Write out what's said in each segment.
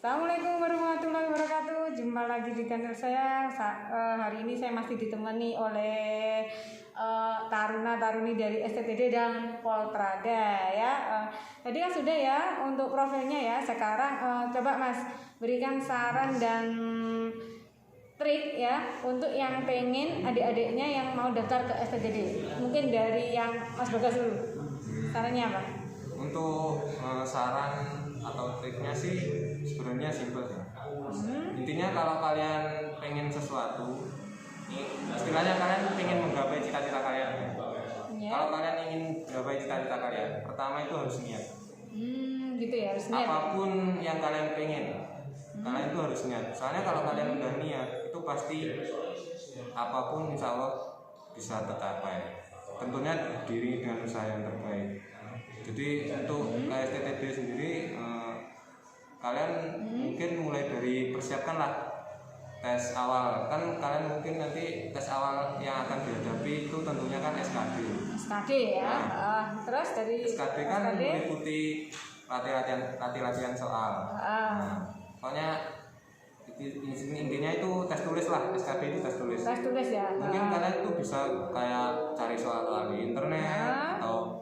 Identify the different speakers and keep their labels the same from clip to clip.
Speaker 1: Assalamualaikum warahmatullahi wabarakatuh. Jumpa lagi di channel saya. Hari ini saya masih ditemani oleh taruna-taruni dari STTD dan Poltrada ya. Tadi kan sudah ya untuk profilnya ya. Sekarang coba Mas berikan saran dan trik ya untuk yang pengen adik-adiknya yang mau daftar ke STTD. Mungkin dari yang Mas Bagas dulu. Sarannya apa?
Speaker 2: Untuk saran atau triknya sih sebenarnya simpel ya. Intinya kalau kalian pengen sesuatu, istilahnya kalian pengen menggapai cita-cita kalian. Kalau kalian ingin menggapai cita-cita kalian, pertama itu harus niat.
Speaker 1: Gitu ya, harus niat.
Speaker 2: Apapun yang kalian pengen, kalian itu harus niat. Soalnya kalau kalian udah niat, itu pasti apapun insya Allah bisa tercapai. Tentunya diri dengan usaha yang terbaik. Jadi untuk KSTTD sendiri kalian mungkin mulai dari persiapkanlah tes awal. Kan kalian mungkin nanti tes awal yang akan dihadapi itu tentunya kan SKD.
Speaker 1: SKD ya. Terus dari
Speaker 2: SKD kan meliputi latihan soal. Pokoknya intinya itu tes tulis lah. SKD itu tes tulis.
Speaker 1: Tes tulis ya.
Speaker 2: Mungkin kalian itu bisa kayak cari soal di internet atau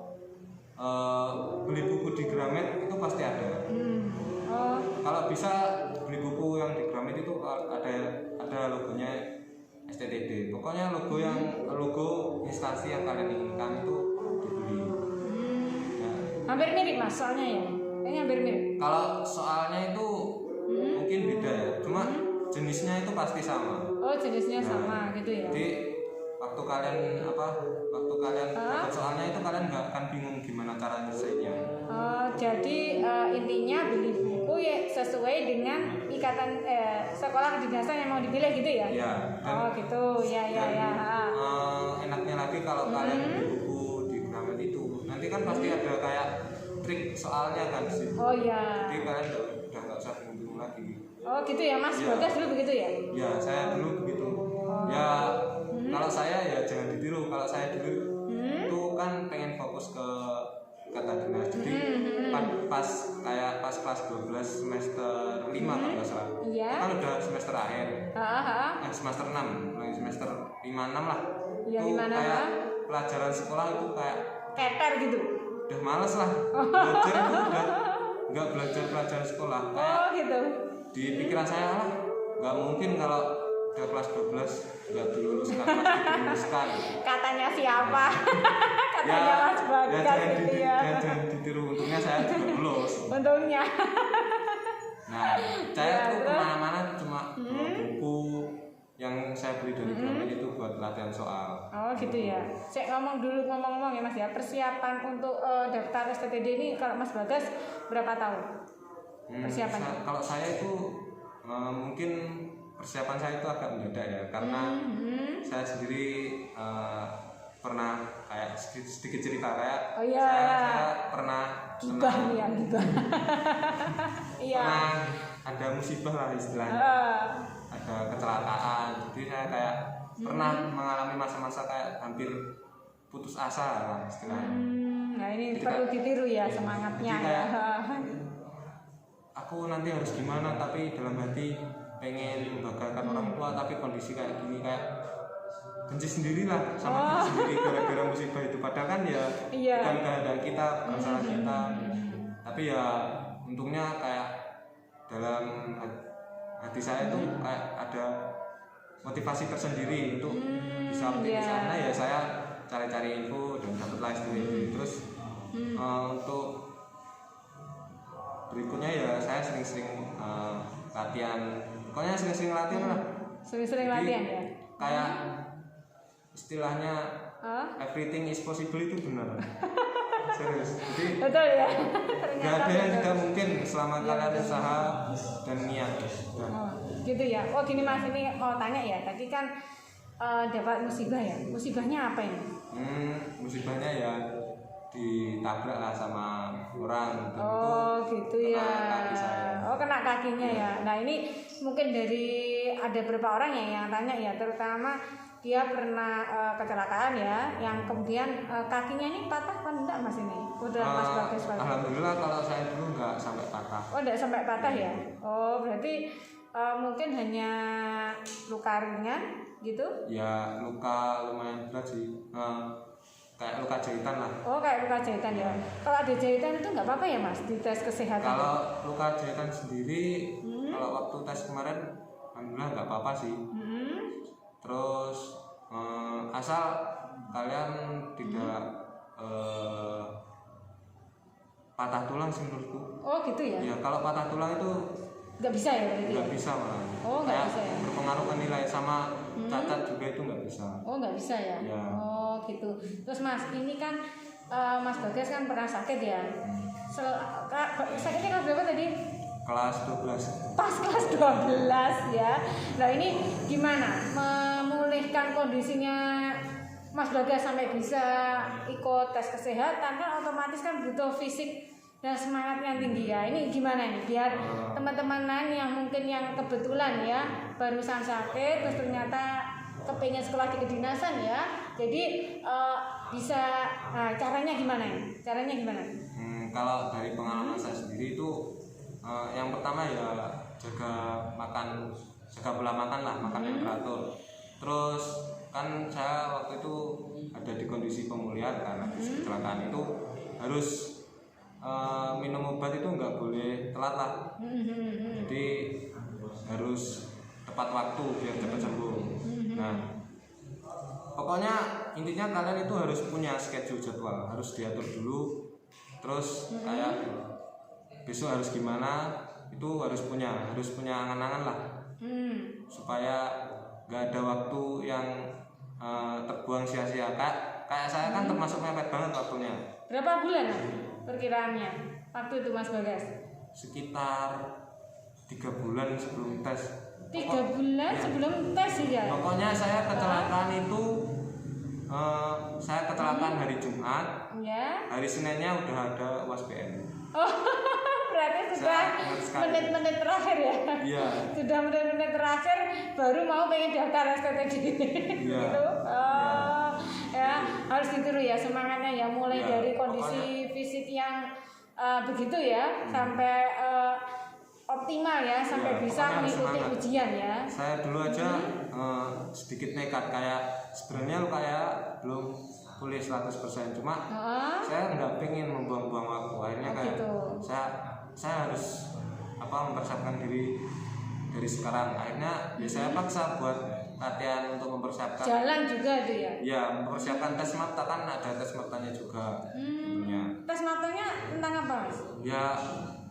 Speaker 2: beli buku di Gramet itu pasti ada. Kalau bisa beli buku yang di Gramet itu ada logonya STTD. Pokoknya logo instansi yang kalian inginkan itu dibeli.
Speaker 1: Hampir mirip Mas soalnya ya. Kayaknya hampir mirip.
Speaker 2: Kalau soalnya itu mungkin beda ya. Cuma jenisnya itu pasti sama.
Speaker 1: Oh, jenisnya sama gitu ya.
Speaker 2: Jadi waktu kalian dapat soalnya itu kalian nggak akan bingung gimana cara nyelesainnya.
Speaker 1: Jadi intinya beli buku ya sesuai dengan ikatan sekolah kedinasan yang mau dipilih gitu ya?
Speaker 2: Iya.
Speaker 1: Gitu ya.
Speaker 2: Enaknya lagi kalau kalian beli buku di Gramet itu nanti kan pasti ada kayak trik soalnya kan sih.
Speaker 1: Oh iya.
Speaker 2: Jadi kalian udah nggak usah bingung lagi.
Speaker 1: Oh gitu ya Mas, Bagas dulu begitu ya?
Speaker 2: Ya saya dulu begitu. Ya kalau saya ya jangan ditiru. Kalau saya dulu itu kan pengen fokus ke kata dinas. Jadi pas kelas 12 semester 5 kalau nggak salah.
Speaker 1: Iya.
Speaker 2: Itu kan udah semester akhir. Semester 6, semester 5 6 lah.
Speaker 1: Iya,
Speaker 2: itu kayak pelajaran sekolah itu kayak
Speaker 1: keter gitu.
Speaker 2: Udah males lah. Belajar itu udah nggak belajar pelajaran sekolah. Kayak
Speaker 1: Gitu.
Speaker 2: Di pikiran saya lah nggak mungkin kalau udah kelas 12 nggak diluluskan, pasti diluluskan.
Speaker 1: Katanya siapa? Katanya Mas Bagas gitu ya.
Speaker 2: Jangan ditiru, untungnya saya juga lulus.
Speaker 1: Untungnya.
Speaker 2: Nah, saya tuh kemana-mana cuma bawa buku yang saya beli dari Gramet itu buat latihan soal.
Speaker 1: Oh gitu ya. Saya ngomong-ngomong ya Mas ya, persiapan untuk daftar STTD ini kalau Mas Bagas berapa tahun? Persiapannya?
Speaker 2: Kalau saya itu mungkin persiapan saya itu agak mendadak ya, karena saya sendiri pernah kayak sedikit cerita kayak saya pernah
Speaker 1: gibah nih ya, gibah.
Speaker 2: Pernah ada musibah lah istilahnya, ada kecelakaan. Jadi saya kayak pernah mengalami masa-masa kayak hampir putus asa lah istilahnya.
Speaker 1: Nah ini jadi perlu ditiru ya semangatnya ya.
Speaker 2: Aku nanti harus gimana, tapi dalam hati pengen membanggakan orang tua, tapi kondisi kayak gini kayak benci sendirilah sama diri sendiri gara-gara musibah itu. Padahal kan ya bukan kehendak kita, bukan salah kita. Tapi ya untungnya kayak dalam hati saya itu kayak ada motivasi tersendiri untuk bisa optimis. Karena ya saya cari-cari info dan dapatlah STTD. Terus untuk berikutnya ya saya sering-sering latihan. Pokoknya sering-sering latihan lah. Sering-sering latihan ya. Kayak istilahnya everything is possible itu benar. Serius. Jadi
Speaker 1: betul ya.
Speaker 2: Gak ada yang tidak mungkin selama kalian usaha dan niat.
Speaker 1: Gitu ya. Oh gini Mas, ini mau tanya ya. Tadi kan dapat musibah ya. Musibahnya apa ini?
Speaker 2: Musibahnya ya ditabrak lah sama orang.
Speaker 1: Gitu ya.
Speaker 2: Kaki saya.
Speaker 1: Kena kakinya ya. Nah ini mungkin dari ada beberapa orang yang tanya ya, terutama dia pernah kecelakaan ya, yang kemudian kakinya ini patah apa enggak Mas ini? Udah Mas Bagas patah?
Speaker 2: Alhamdulillah kalau saya dulu nggak sampai patah.
Speaker 1: Oh enggak sampai patah ya? Oh berarti mungkin hanya luka ringan gitu?
Speaker 2: Ya luka lumayan berat sih, kayak luka jahitan lah.
Speaker 1: Oh kayak luka jahitan ya? Kalau ada jahitan itu nggak apa-apa ya Mas di tes kesehatan?
Speaker 2: Kalau luka jahitan sendiri, kalau waktu tes kemarin alhamdulillah nggak apa-apa sih. Terus asal kalian tidak patah tulang sih menurutku.
Speaker 1: Oh gitu ya?
Speaker 2: Ya kalau patah tulang itu
Speaker 1: nggak bisa ya berarti?
Speaker 2: Nggak bisa malah.
Speaker 1: Oh nggak bisa ya?
Speaker 2: Berpengaruh ke nilai sama cacat juga itu nggak bisa.
Speaker 1: Oh nggak bisa ya?
Speaker 2: Ya.
Speaker 1: Oh gitu. Terus Mas ini kan Mas Bagas kan pernah sakit ya? Sakitnya kelas berapa tadi?
Speaker 2: Kelas 12.
Speaker 1: Pas kelas 12 ya. Nah ini gimana memulihkan kondisinya Mas Bagas sampai bisa ikut tes kesehatan? Kan otomatis kan butuh fisik dan semangat yang tinggi ya. Ini gimana nih biar teman-teman lain yang mungkin yang kebetulan ya barusan sakit terus ternyata kepengen sekolah di kedinasan ya. Jadi bisa caranya gimana ya? Caranya gimana?
Speaker 2: Kalau dari pengalaman saya sendiri itu yang pertama ya jaga pola makan lah, makan yang teratur. Terus kan saya waktu itu ada di kondisi pemulihan karena kecelakaan itu harus minum obat itu nggak boleh telat lah. Jadi harus tepat waktu biar cepat sembuh. Nah, pokoknya intinya kalian itu harus punya schedule jadwal, harus diatur dulu. Terus kayak besok harus gimana itu harus punya angan-angan lah. Supaya nggak ada waktu yang terbuang sia-sia. Kayak saya kan termasuk mepet banget waktunya.
Speaker 1: Berapa bulan perkiraannya waktu itu Mas Bagas?
Speaker 2: Sekitar 3 bulan sebelum tes.
Speaker 1: 3 bulan ya. Sebelum tes ya?
Speaker 2: Pokoknya saya kecelakaan itu saya kecelakaan hari Jumat
Speaker 1: ya.
Speaker 2: Hari Seninnya udah ada UASBN.
Speaker 1: Oh berarti sudah menit-menit terakhir ya?
Speaker 2: Iya.
Speaker 1: Sudah menit-menit terakhir baru mau pengen daftar STTD gitu. Ya harus ditiru ya semangatnya ya, mulai dari kondisi fisik yang begitu ya sampai optimal ya, sampai bisa mengikuti ujian ya.
Speaker 2: Saya dulu aja sedikit nekat, kayak sebenarnya lu kayak belum pulih 100%, cuma saya nggak pengen membuang-buang waktu. Akhirnya kayak
Speaker 1: gitu.
Speaker 2: saya harus mempersiapkan diri dari sekarang. Akhirnya ya saya paksa buat latihan untuk mempersiapkan. Jalan juga itu ya? Ya, mempersiapkan tes mata, kan ada tes matanya juga.
Speaker 1: Tes matanya tentang apa Mas?
Speaker 2: Ya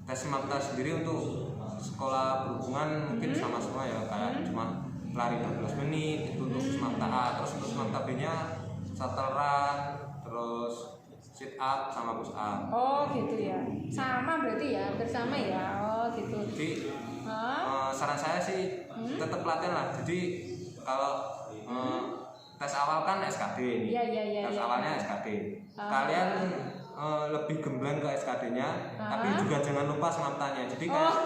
Speaker 2: tes mata sendiri untuk sekolah berhubungan mungkin sama semua ya, kayak cuma lari 12 menit itu untuk semata A, terus untuk semata B nya shuttle run, terus sit up sama push up.
Speaker 1: Oh gitu ya, sama berarti ya, bersama ya. Oh gitu.
Speaker 2: Jadi saran saya sih tetap latihan lah. Jadi kalau tes awal kan SKD nih, tes awalnya SKD. Kalian lebih gembleng ke SKD-nya, tapi juga jangan lupa sematanya. Jadi kayak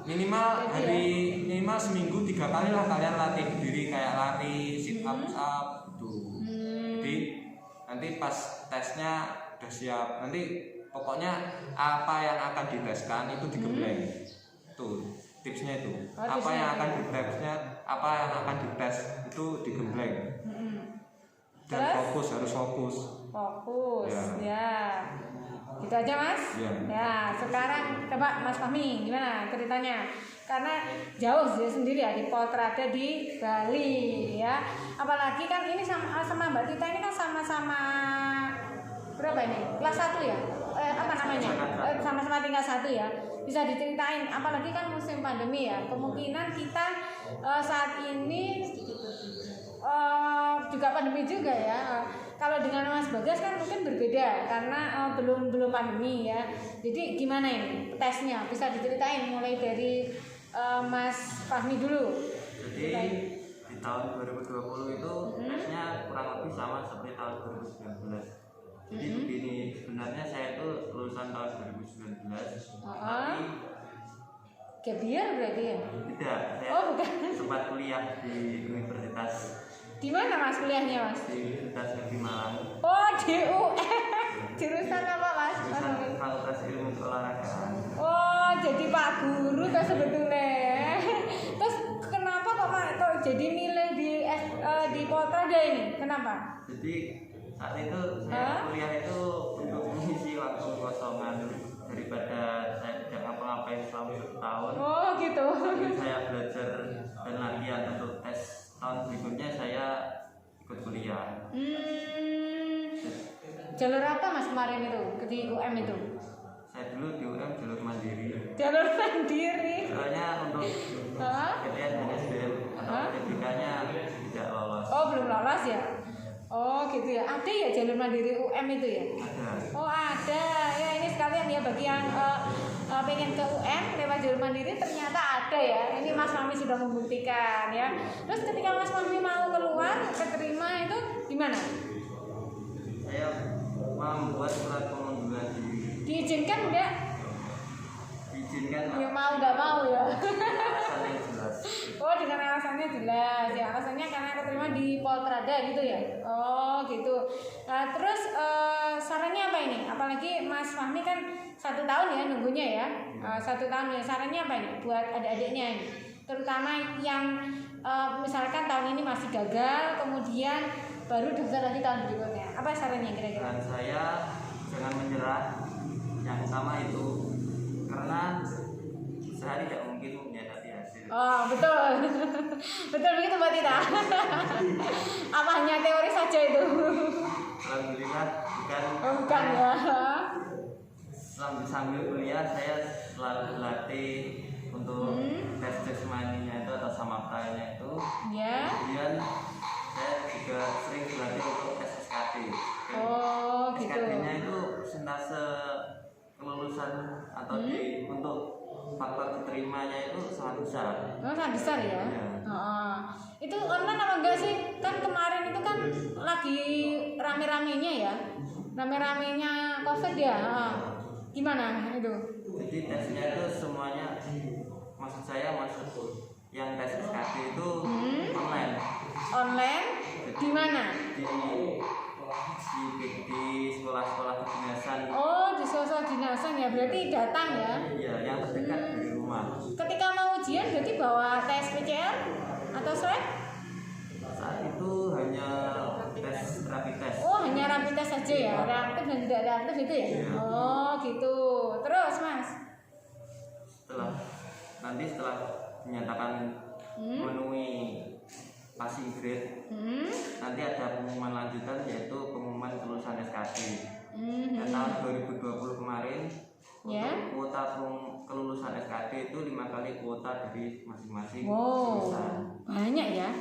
Speaker 2: minimal seminggu 3 kali lah kalian latih diri, kayak lari, sit up, push up tuh. Jadi nanti pas tesnya udah siap, nanti pokoknya apa yang akan diteskan itu digembleng. Tuh tipsnya itu. Apa yang akan dites itu digembleng. Dan harus fokus
Speaker 1: ya. Gitu aja Mas ya. Sekarang coba Mas Fahmi gimana ceritanya, karena jauh dia sendiri ya di Poltrada di Bali ya, apalagi kan ini sama Mbak Tita ini kan sama-sama berapa ini, kelas 1 ya, sama-sama tingkat 1 ya. Bisa diceritain, apalagi kan musim pandemi ya, kemungkinan kita saat ini juga pandemi juga ya. Kalau dengan Mas Bagas kan mungkin berbeda karena belum pandemi ya. Jadi gimana ini tesnya? Bisa diceritain mulai dari Mas Fahmi dulu.
Speaker 3: Jadi di tahun 2020 itu tesnya kurang lebih sama seperti tahun 2019. Jadi begini, sebenarnya saya itu lulusan tahun 2019. Tapi
Speaker 1: gap year berarti ya?
Speaker 3: Tidak, saya sempat kuliah di universitas.
Speaker 1: Di Di mana Mas kuliahnya Mas?
Speaker 3: di Universitas Negeri Malang.
Speaker 1: Oh di UN. Jurusan apa Mas?
Speaker 3: Jurusan Fakultas Ilmu Keolahragaan.
Speaker 1: Oh jadi Pak Guru tuh sebetulnya. Terus kenapa kok jadi milih di Poltrada ini? Kenapa?
Speaker 3: Jadi saat itu saya kuliah itu untuk mengisi waktu kosongan daripada saya tidak ngapa-ngapain selama 1 tahun.
Speaker 1: Oh gitu.
Speaker 3: Jadi saya belajar dan latihan untuk tes tahun berikutnya saya ikut kuliah.
Speaker 1: Jalur apa Mas kemarin itu di UM itu?
Speaker 3: Saya dulu di UM jalur mandiri.
Speaker 1: Jalur mandiri.
Speaker 3: Soalnya untuk PTN dan SBM atau PTBK-nya tidak lolos.
Speaker 1: Oh belum lolos ya? Oh gitu ya. Ada ya jalur mandiri UM itu ya?
Speaker 3: Ada.
Speaker 1: Oh ada. Ya ini sekalian ya bagi yang pengen ke UM lewat jalur mandiri ternyata ada ya. Ini Mas Fahmi sudah membuktikan ya. Terus ketika Mas Fahmi mau keluar keterima itu gimana?
Speaker 3: Saya membuat surat pengunduran diri.
Speaker 1: Diizinkan enggak?
Speaker 3: Diizinkan
Speaker 1: Ya mau nggak mau ya.
Speaker 3: alasan yang jelas.
Speaker 1: Oh dengan alasannya jelas ya, alasannya karena keterima di Poltrada gitu ya. Oh gitu. Nah, terus sarannya apa ini? Apalagi Mas Fahmi kan 1 tahun ya nunggunya ya. 1 tahun ya, sarannya apa ini buat adik-adiknya ini? Terutama yang misalkan tahun ini masih gagal, kemudian baru daftar lagi tahun berikutnya. Apa sarannya kira-kira?
Speaker 3: Dan saya jangan menyerah. Yang utama itu karena sehari tidak mungkin menyadari hasil.
Speaker 1: Oh betul. Betul begitu Mbak Tita. Apa hanya teori saja itu?
Speaker 3: Alhamdulillah bukan.
Speaker 1: Oh, bukan ya.
Speaker 3: Sambil kuliah saya selalu berlatih untuk tes jasmaninya itu atau samaptanya itu.
Speaker 1: Ya.
Speaker 3: Kemudian saya juga sering berlatih untuk tes SKD.
Speaker 1: Oh gitu.
Speaker 3: SKD-nya itu persentase kelulusan atau untuk faktor diterimanya itu sangat besar.
Speaker 1: Oh sangat besar ya.
Speaker 3: Iya.
Speaker 1: Itu online apa enggak sih? Kan kemarin itu kan lagi rame-ramenya ya. Rame-ramenya COVID ya. Gimana itu?
Speaker 3: Jadi tesnya itu semuanya, maksud saya yang tes SKD itu online.
Speaker 1: Online di mana?
Speaker 3: Di sekolah-sekolah kedinasan.
Speaker 1: Oh, di sekolah dinasan ya. Berarti datang ya.
Speaker 3: Iya, yang terdekat dari rumah.
Speaker 1: Ketika mau ujian berarti bawa tes PCR atau swab?
Speaker 3: Saat itu hanya tes rapid test.
Speaker 1: Oh, hanya rapid test saja ya. Reaktif dan tidak reaktif itu ya.
Speaker 3: Iya.
Speaker 1: Oh, gitu. Terus, Mas?
Speaker 3: Setelah dinyatakan memenuhi passing grade, nanti ada pengumuman lanjutan yaitu pengumuman kelulusan SKD. Dan tahun 2020 kemarin untuk kuota kelulusan SKD itu 5 kali kuota dari masing-masing jurusan.
Speaker 1: Banyak ya.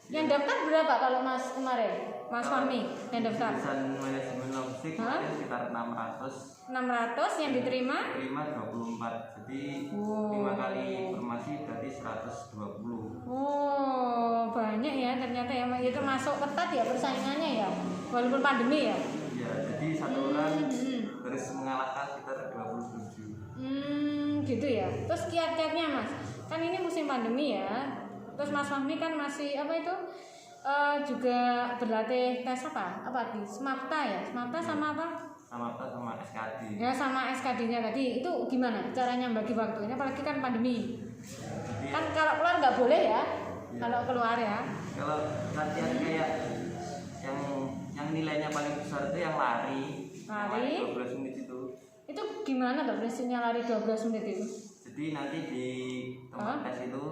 Speaker 1: Yang daftar berapa kalau Mas kemarin? Mas Fahmi yang daftar?
Speaker 3: Jurusan manajemen logistik sekitar 600.
Speaker 1: 600 yang diterima?
Speaker 3: Terima 24. Jadi 5 kali informasi berarti 120.
Speaker 1: Oh, banyak ya ternyata ya. Itu masuk ketat ya persaingannya ya. Walaupun pandemi ya.
Speaker 3: Ya, jadi satu orang harus mengalahkan sekitar 27.
Speaker 1: Gitu ya. Terus kiat-kiatnya Mas. Kan ini musim pandemi ya. Terus Mas Fahmi kan masih apa itu? Juga berlatih tes apa? Apa di Smapta ya? Smapta sama apa?
Speaker 3: Sama SKD.
Speaker 1: Ya sama SKD-nya tadi. Itu gimana caranya bagi waktunya? Apalagi kan pandemi.
Speaker 3: Jadi,
Speaker 1: Kan kalau keluar nggak boleh ya? Kalau keluar ya.
Speaker 3: kalau latihan kayak yang nilainya paling besar itu yang lari.
Speaker 1: Lari.
Speaker 3: 12 menit itu.
Speaker 1: Itu gimana tuh prinsipnya lari 12 menit itu?
Speaker 3: Jadi nanti di tempat tes itu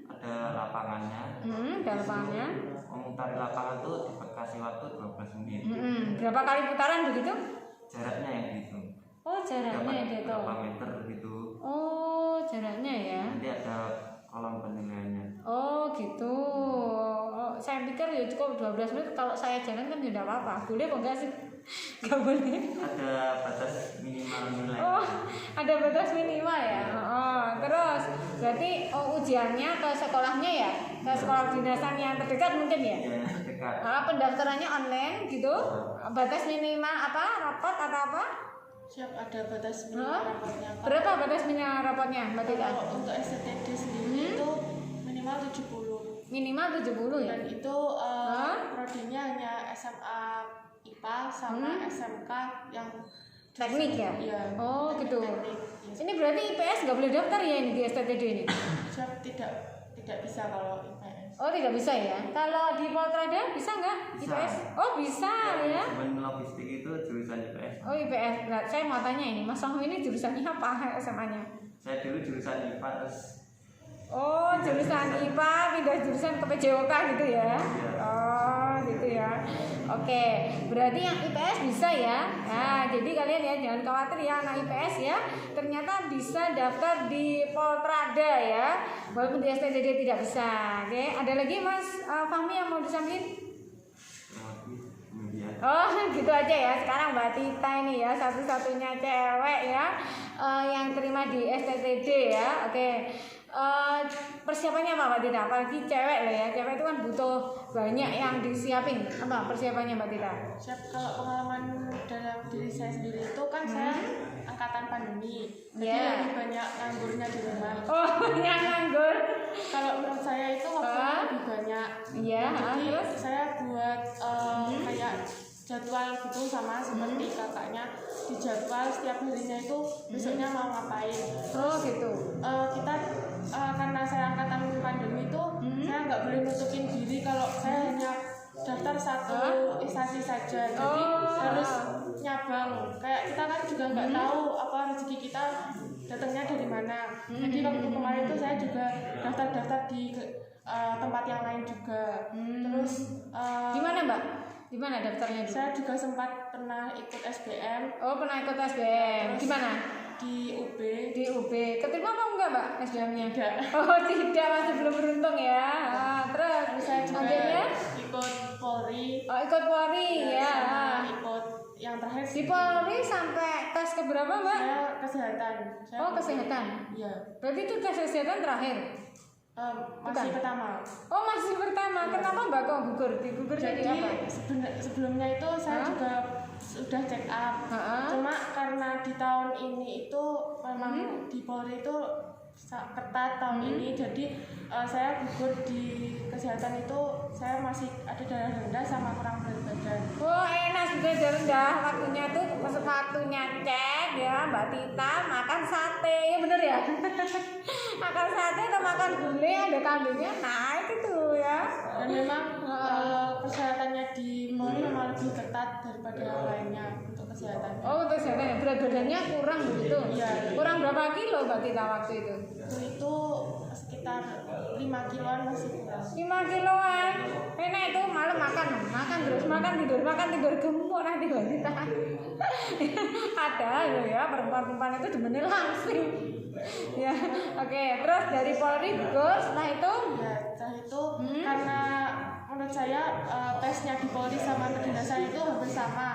Speaker 3: ada lapangannya.
Speaker 1: Ada lapangannya.
Speaker 3: Memutari lapangan tuh dikasih waktu 12 menit.
Speaker 1: Berapa kali putaran begitu?
Speaker 3: Jaraknya yang dihitung.
Speaker 1: Oh jaraknya ya itu.
Speaker 3: Berapa meter gitu.
Speaker 1: Oh jaraknya ya.
Speaker 3: Nanti ada kolom penilaiannya.
Speaker 1: Oh gitu. Oh, saya pikir ya cukup 12 menit. Kalau saya jalan kan tidak apa-apa. Boleh apa enggak sih? Gak boleh.
Speaker 3: Ada batas minimal nilai.
Speaker 1: Oh, ada batas minimal ya. Terus berarti ujiannya ke sekolahnya ya, ke sekolah dinasan yang terdekat mungkin ya.
Speaker 3: Iya, dekat.
Speaker 1: Pendaftarannya online gitu. Batas minimal apa? Rapot atau apa?
Speaker 4: Siap, ada batas minimal rapotnya.
Speaker 1: Berapa batas minimal rapotnya, Mbak Tita?
Speaker 4: Kalau untuk STTD sendiri itu minimal 70.
Speaker 1: Minimal 70 ya.
Speaker 4: Dan itu prodinya hanya SMA IPA sama SMK yang
Speaker 1: Teknik ya?
Speaker 4: Iya.
Speaker 1: Oh gitu.
Speaker 4: Teknik.
Speaker 1: Ini berarti IPS nggak boleh daftar ya ini di STTD ini?
Speaker 4: Siap tidak bisa kalau IPS.
Speaker 1: Oh tidak bisa ya? Kalau di Poltrada bisa nggak IPS? Oh bisa ya?
Speaker 3: Manajemen logistik itu jurusan IPS.
Speaker 1: Oh IPS. Nah, saya mau tanya ini, Mas Fahmi ini jurusannya apa SMA-nya?
Speaker 3: Saya dulu jurusan IPA terus
Speaker 1: Oh jurusan IPA pindah jurusan ke PJOK gitu ya? Oh gitu ya. Oke, berarti yang IPS bisa ya. Nah, jadi kalian ya jangan khawatir ya anak IPS ya. Ternyata bisa daftar di Poltrada ya. Walaupun di STTD tidak bisa. Oke, ada lagi Mas Fahmi yang mau disampaikan?
Speaker 3: kemudian
Speaker 1: Oh gitu aja ya. Sekarang Mbak Tita ini ya satu-satunya cewek ya yang terima di STTD ya. Oke. Persiapannya apa Mbak Tita? Apalagi cewek loh ya. Cewek itu kan butuh banyak yang disiapin. Apa persiapannya Mbak Tita?
Speaker 4: Siap, kalau pengalaman dalam diri saya sendiri itu kan saya angkatan pandemi. Jadi lebih banyak nganggurnya di rumah.
Speaker 1: Oh yang nganggur.
Speaker 4: Kalau menurut saya itu waktunya lebih banyak.
Speaker 1: Iya.
Speaker 4: Jadi
Speaker 1: Terus?
Speaker 4: saya buat kayak jadwal gitu sama seperti kakaknya, di jadwal setiap harinya itu besoknya mau ngapain.
Speaker 1: Oh gitu.
Speaker 4: Kita karena saya angkatan pandemi itu saya nggak boleh nutupin diri kalau saya hanya daftar satu instansi saja, jadi harus nyabang. Kayak kita kan juga nggak tahu apa rezeki kita datangnya dari mana. Jadi waktu kemarin itu saya juga daftar di tempat yang lain juga. Terus
Speaker 1: Di mana Mbak? Di mana daftarnya dulu?
Speaker 4: saya juga sempat pernah ikut SBM.
Speaker 1: Oh pernah ikut SBM. Di mana?
Speaker 4: Di UB.
Speaker 1: Di UB. Keterima apa enggak Mbak SBM-nya?
Speaker 4: Tidak.
Speaker 1: Oh tidak, masih belum beruntung ya. Terus
Speaker 4: Saya juga
Speaker 1: lanjutnya?
Speaker 4: ikut Polri.
Speaker 1: Oh ikut Polri ya.
Speaker 4: Sama ikut yang terakhir
Speaker 1: Di Polri sampai tes keberapa Mbak?
Speaker 4: saya kesehatan.
Speaker 1: Oh kesehatan.
Speaker 4: Iya.
Speaker 1: Berarti itu tes kesehatan terakhir?
Speaker 4: Masih
Speaker 1: Bukan.
Speaker 4: pertama.
Speaker 1: Oh masih pertama. Kenapa Mbak kok gugur? Digugur jadi
Speaker 4: Jadi
Speaker 1: apa?
Speaker 4: sebelumnya itu saya juga sudah check up. Cuma karena di tahun ini itu memang di Polri itu ketat tahun ini, jadi saya gugur di kesehatan itu. Saya masih ada darah rendah sama kurang berat badan.
Speaker 1: Oh enak sudah rendah. Waktunya tuh waktunya cek ya Mbak Tita makan sate ya bener ya. Makan sate atau makan gulai ada kambingnya naik itu ya.
Speaker 4: Dan memang persyaratannya di Polri memang lebih ketat daripada yang lainnya untuk kesehatan.
Speaker 1: Oh untuk kesehatan ya, berat badannya kurang begitu.
Speaker 4: Iya.
Speaker 1: Kurang berapa kilo Mbak Tita waktu itu?
Speaker 4: Itu sekitar 5 kiloan masih kurang.
Speaker 1: 5 kiloan. Enak itu malam makan terus makan tidur gemuk nanti Mbak Tita. Ada loh ya perempuan-perempuan itu demennya langsing. Ya, oke. Terus dari Polri gugur, setelah itu
Speaker 4: Ya, setelah itu karena menurut saya tesnya di Polri sama kedinasan itu hampir sama.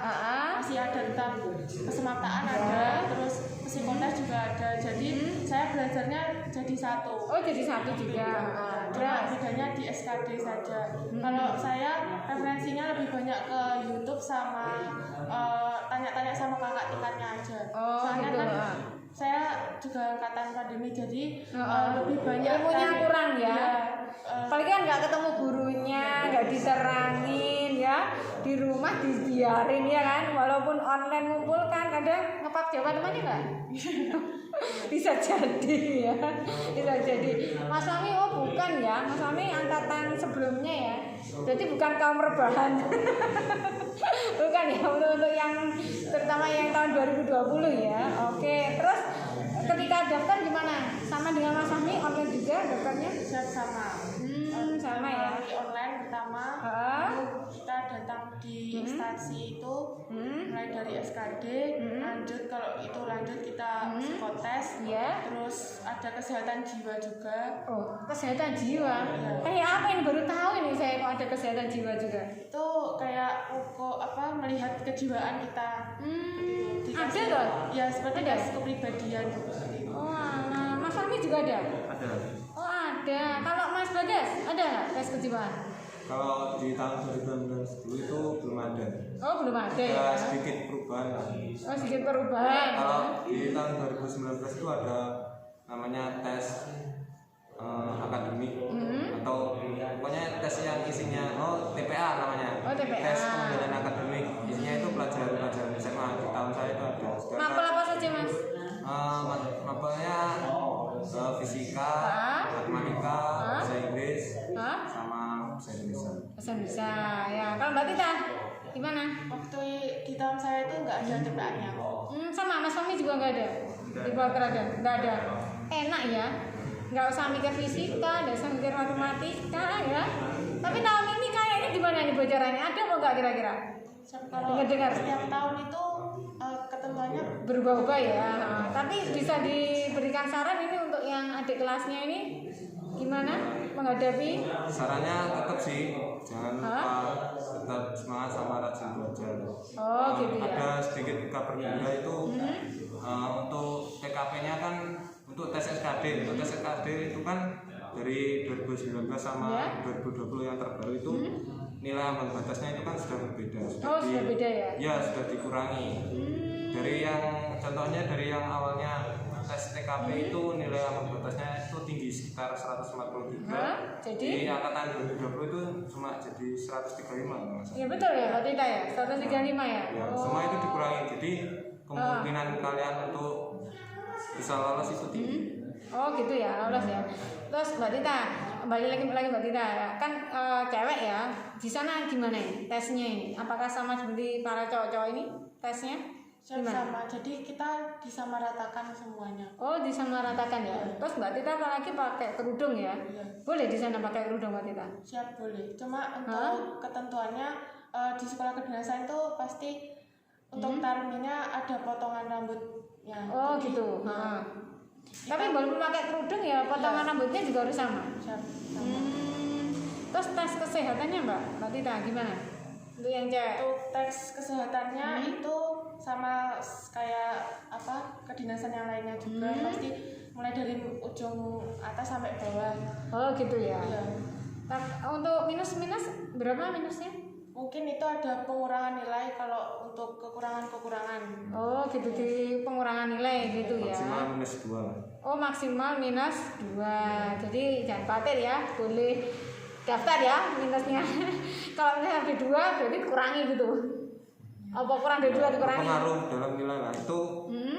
Speaker 4: Masih ada tentang kesemaptaan ada, terus psikotes juga ada. Jadi saya belajarnya jadi satu.
Speaker 1: oh jadi satu juga.
Speaker 4: Cuma bedanya di SKD saja. Kalau saya referensinya lebih banyak ke YouTube sama tanya-tanya sama kakak tingkatnya aja.
Speaker 1: Oh,
Speaker 4: Soalnya
Speaker 1: gitu.
Speaker 4: kan saya juga angkatan pandemi, jadi lebih banyak
Speaker 1: Ilmunya
Speaker 4: tanya-
Speaker 1: kurang ya.
Speaker 4: Iya,
Speaker 1: Paling kan nggak ketemu gurunya, nggak diterangin ya, di rumah dibiarin ya kan, walaupun online ngumpul kan kadang ngepap jawaban temannya nggak? Bisa jadi ya, bisa jadi. Mas Fahmi oh bukan ya, Mas Fahmi angkatan sebelumnya ya, jadi bukan kaum rebahan. Bukan ya, untuk yang terutama yang tahun 2020 ya. Oke, terus ketika daftar gimana? Sama dengan Mas Fahmi online juga daftarnya?
Speaker 4: sama.
Speaker 1: Sama ya.
Speaker 4: Melalui online pertama, lalu kita datang di instansi itu, mulai dari SKD, lanjut kalau itu lanjut kita psikotes, terus ada kesehatan jiwa juga.
Speaker 1: Oh, kesehatan jiwa. Kayak apa ini baru tahu ini saya kok ada kesehatan jiwa juga.
Speaker 4: Itu kayak melihat kejiwaan kita.
Speaker 1: Ada toh?
Speaker 4: Ya seperti
Speaker 1: Ada?
Speaker 4: tes kepribadian.
Speaker 1: Oh, nah, Mas Fahmi juga ada.
Speaker 3: ada.
Speaker 1: Oh, ada. Kalau Mas Bagas ada nggak tes kejiwaan?
Speaker 2: Kalau di tahun 2019 dulu itu belum ada.
Speaker 1: Oh, belum ada
Speaker 2: Ada
Speaker 1: ya.
Speaker 2: sedikit perubahan lah.
Speaker 1: Oh, sedikit perubahan.
Speaker 2: Kalau di tahun 2019 itu ada namanya tes akademik atau pokoknya
Speaker 1: TPA.
Speaker 2: tes pengendalian akademik. Isinya itu pelajaran SMA. Di tahun saya itu ada.
Speaker 1: Mapel apa saja Mas?
Speaker 2: Mapelnya fisika, matematika, bahasa Inggris, sama bahasa Indonesia.
Speaker 1: Bahasa Indonesia ya. Kalau Mbak Tita gimana?
Speaker 4: Waktu di tahun saya itu nggak ada TPA-nya.
Speaker 1: Sama Mas Fahmi juga nggak ada. Di Poltrada nggak ada. Enak ya. Nggak usah mikir fisika, nggak usah mikir matematika ya. Tapi tahun ini kayaknya gimana nih bocorannya? Ada apa nggak kira-kira?
Speaker 4: Kalau
Speaker 1: Dengar-dengar.
Speaker 4: setiap tahun itu ketentuannya
Speaker 1: Berubah-ubah ya. Tapi bisa diberikan saran ini untuk yang adik kelasnya ini gimana menghadapi?
Speaker 2: Sarannya tetap sih, jangan lupa tetap semangat sama rajin belajar.
Speaker 1: Oh gitu ya.
Speaker 2: Ada sedikit kabar gembira itu untuk TKP-nya kan untuk tes SKD. Untuk tes SKD itu kan dari 2019 sama 2020 yang terbaru itu nilai ambang batasnya itu kan sudah berbeda.
Speaker 1: Sudah beda ya?
Speaker 2: Ya sudah dikurangi. Dari yang contohnya dari yang awalnya tes TKP itu nilai ambang batasnya itu tinggi sekitar 143.
Speaker 1: Jadi
Speaker 2: angkatan 2020 itu cuma jadi 135.
Speaker 1: Ya betul ya Mbak Tita ya, 135 ya.
Speaker 2: Ya, semua itu dikurangi. Jadi kemungkinan kalian untuk bisa lolos itu tinggi.
Speaker 1: Oh gitu ya, lolos ya. Terus Mbak Tita, kembali lagi Mbak Tita ya. Kan cewek ya, di sana gimana ya tesnya ini? Apakah sama seperti para cowok-cowok ini tesnya?
Speaker 4: sama, jadi kita disamaratakan semuanya.
Speaker 1: Oh disamaratakan ya. Terus Mbak Tita apalagi pakai kerudung ya? Boleh di sana pakai kerudung Mbak Tita?
Speaker 4: Siap boleh. Cuma untuk ketentuannya di sekolah kedinasan itu pasti untuk tarminya ada potongan rambutnya.
Speaker 1: Oh
Speaker 4: jadi,
Speaker 1: gitu. Tapi walaupun pakai kerudung ya potongan rambutnya juga harus sama.
Speaker 4: Siap. Sama.
Speaker 1: Terus tes kesehatannya Mbak Tita gimana? Untuk yang cewek?
Speaker 4: Untuk tes kesehatannya itu sama kayak kedinasan yang lainnya juga pasti mulai dari ujung atas sampai bawah.
Speaker 1: Oh gitu ya.
Speaker 4: Iya.
Speaker 1: Untuk minus berapa minusnya?
Speaker 4: Mungkin itu ada pengurangan nilai kalau untuk kekurangan.
Speaker 1: Oh gitu, di pengurangan nilai gitu ya.
Speaker 2: Maksimal minus 2.
Speaker 1: Oh maksimal minus 2. Jadi jangan khawatir ya, boleh daftar ya minusnya. Kalau misalnya ada 2 berarti kurangi gitu. Apa kurang dari 2 dikurangi?
Speaker 2: Pengaruh dalam nilai lah itu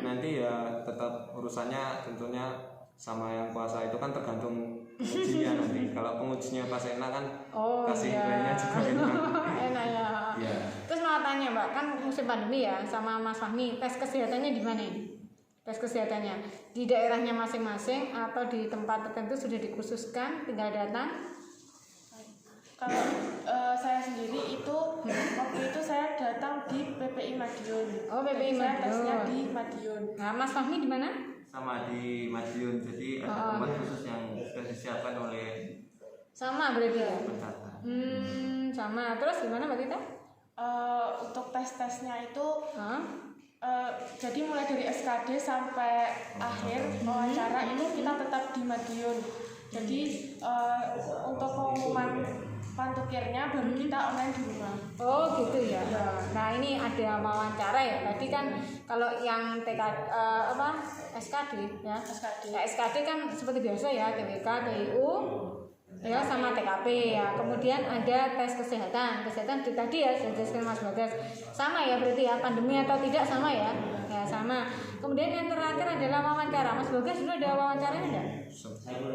Speaker 2: nanti ya tetap urusannya tentunya sama yang kuasa itu kan tergantung pengujinya nanti. Kalau pengujinya pas enak kan kasih nilainya juga enak.
Speaker 1: Enak ya.
Speaker 2: Iya.
Speaker 1: Terus mau tanya Mbak, kan musim pandemi ya sama Mas Fahmi, tes kesehatannya di mana? Tes kesehatannya di daerahnya masing-masing atau di tempat tertentu sudah dikhususkan tinggal datang?
Speaker 4: Kalau saya sendiri itu waktu itu saya datang di PPI Madiun.
Speaker 1: Oh PPI
Speaker 4: Saya
Speaker 1: Madiun.
Speaker 4: tesnya di Madiun.
Speaker 1: Nah Mas Fahmi di mana?
Speaker 3: Sama di Madiun, jadi ada tempat khusus yang sudah disiapkan oleh
Speaker 1: Sama berarti ya?
Speaker 3: pencatatan.
Speaker 1: Sama. Terus gimana Mbak Tita?
Speaker 4: Untuk tes-tesnya itu jadi mulai dari SKD sampai akhir wawancara itu kita tetap di Madiun. Jadi untuk pengumuman pantukirnya baru kita online di rumah.
Speaker 1: Oh gitu ya. Nah ini ada wawancara ya. Tadi kan kalau yang SKD ya. SKD kan seperti biasa ya, TWK, TIU, ya sama TKP ya. Kemudian ada tes kesehatan. Kesehatan tadi ya sudah dijelaskan Mas Bagas. Sama ya berarti ya, pandemi atau tidak sama ya. Ya sama. Kemudian yang terakhir adalah wawancara. Mas Bagas dulu ada wawancaranya enggak?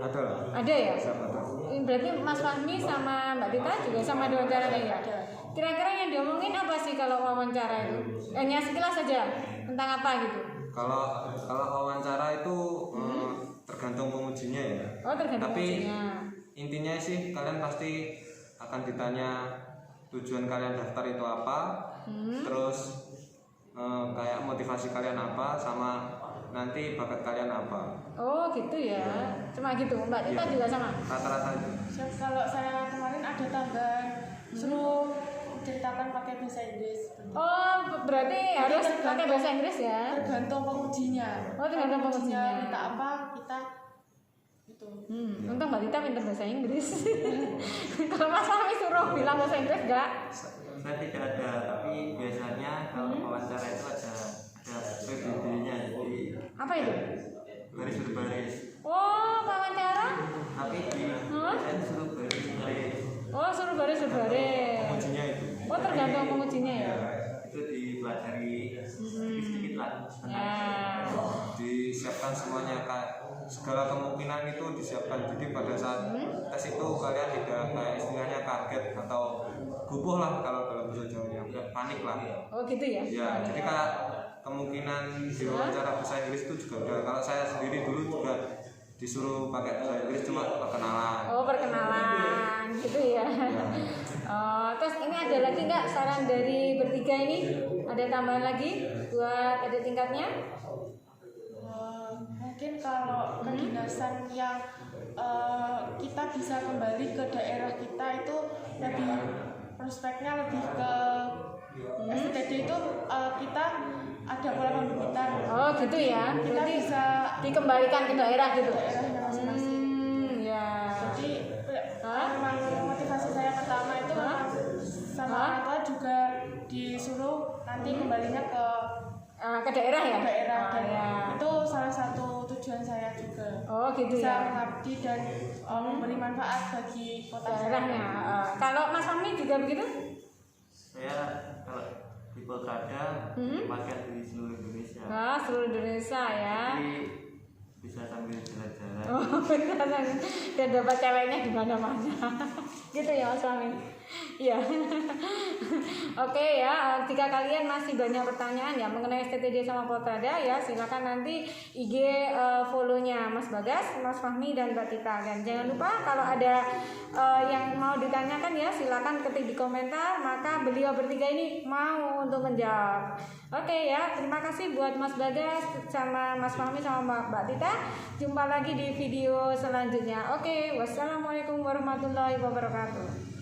Speaker 2: Ada lah.
Speaker 1: Ada ya?
Speaker 2: Ada.
Speaker 1: Berarti Mas Fahmi sama Mbak Tita juga sama ada wawancaranya ya? Kira-kira yang diomongin apa sih kalau wawancara itu? Hanya sekilas saja tentang apa gitu?
Speaker 2: Kalau wawancara itu tergantung pengujinya ya.
Speaker 1: Oh tergantung
Speaker 2: Tapi
Speaker 1: pengujinya.
Speaker 2: intinya sih kalian pasti akan ditanya tujuan kalian daftar itu apa, terus kayak motivasi kalian apa, sama nanti bakat kalian apa.
Speaker 1: Oh gitu ya, cuma gitu. Mbak Tita juga sama?
Speaker 2: Rata-rata itu.
Speaker 4: Kalau saya kemarin ada tambahan suruh ceritakan pakai bahasa Inggris.
Speaker 1: Oh berarti harus pakai bahasa Inggris ya?
Speaker 4: Tergantung pengujinya.
Speaker 1: Oh tergantung pengujinya.
Speaker 4: Minta apa kita itu.
Speaker 1: Untung Mbak Tita pintar bahasa Inggris. Kalau Mas Fahmi suruh bilang bahasa Inggris enggak?
Speaker 3: Saya tidak ada, tapi biasanya kalau wawancara itu ada PBB-nya, jadi
Speaker 1: Apa itu?
Speaker 3: baris berbaris.
Speaker 1: Oh wawancara?
Speaker 3: Tapi di saya disuruh baris.
Speaker 1: Oh suruh baris berbaris.
Speaker 2: Pengujinya itu.
Speaker 1: Oh Oh, tergantung pengujinya ya.
Speaker 3: Itu dipelajari sedikit-sedikit lah.
Speaker 1: Ya.
Speaker 2: Disiapkan semuanya, segala kemungkinan itu disiapkan. Jadi pada saat tes itu kalian tidak kayak istilahnya kaget atau gugup lah kalau dalam bahasa Jawanya, panik lah.
Speaker 1: Oh gitu ya.
Speaker 2: Ya, jadi kayak kemungkinan di wawancara bahasa Inggris itu juga udah. Kalau saya sendiri dulu juga disuruh pakai bahasa Inggris cuma perkenalan.
Speaker 1: Oh, perkenalan gitu ya. Oh, terus ini ada lagi nggak saran dari bertiga ini? Ada tambahan lagi buat adik tingkatnya?
Speaker 4: Mungkin kalau kedinasan yang kita bisa kembali ke daerah kita itu lebih prospeknya lebih ke STTD itu kita ada pola pembibitan.
Speaker 1: Oh gitu ya.
Speaker 4: Kita
Speaker 1: Berarti
Speaker 4: bisa
Speaker 1: dikembalikan ke daerah gitu.
Speaker 4: daerahnya masing-masing.
Speaker 1: Ya.
Speaker 4: Jadi memang motivasi saya pertama itu memang sama orang tua juga disuruh nanti kembalinya
Speaker 1: Ke daerah ya.
Speaker 4: ke daerah
Speaker 1: Oh,
Speaker 4: dan
Speaker 1: ya.
Speaker 4: itu salah satu tujuan saya juga.
Speaker 1: Oh gitu
Speaker 4: Bisa
Speaker 1: ya.
Speaker 4: mengabdi dan memberi manfaat bagi kota
Speaker 1: Daerahnya. Kalau Mas Fahmi juga begitu?
Speaker 3: Saya kalau di Poltrada pakaian di seluruh Indonesia.
Speaker 1: Nah, seluruh Indonesia ya.
Speaker 3: Jadi bisa sambil jalan-jalan.
Speaker 1: Oh, dan dapat ceweknya di mana-mana. Gitu ya Mas Fahmi. Iya. Oke ya, jika kalian masih banyak pertanyaan ya mengenai STTD sama Poltrada ya, silakan nanti IG follow-nya Mas Bagas, Mas Fahmi dan Mbak Tita. Dan jangan lupa kalau ada yang mau ditanyakan ya, silakan ketik di komentar, maka beliau bertiga ini mau untuk menjawab. Oke ya, terima kasih buat Mas Bagas sama Mas Fahmi sama Mbak Tita. Jumpa lagi di video selanjutnya. Oke, wassalamualaikum warahmatullahi wabarakatuh.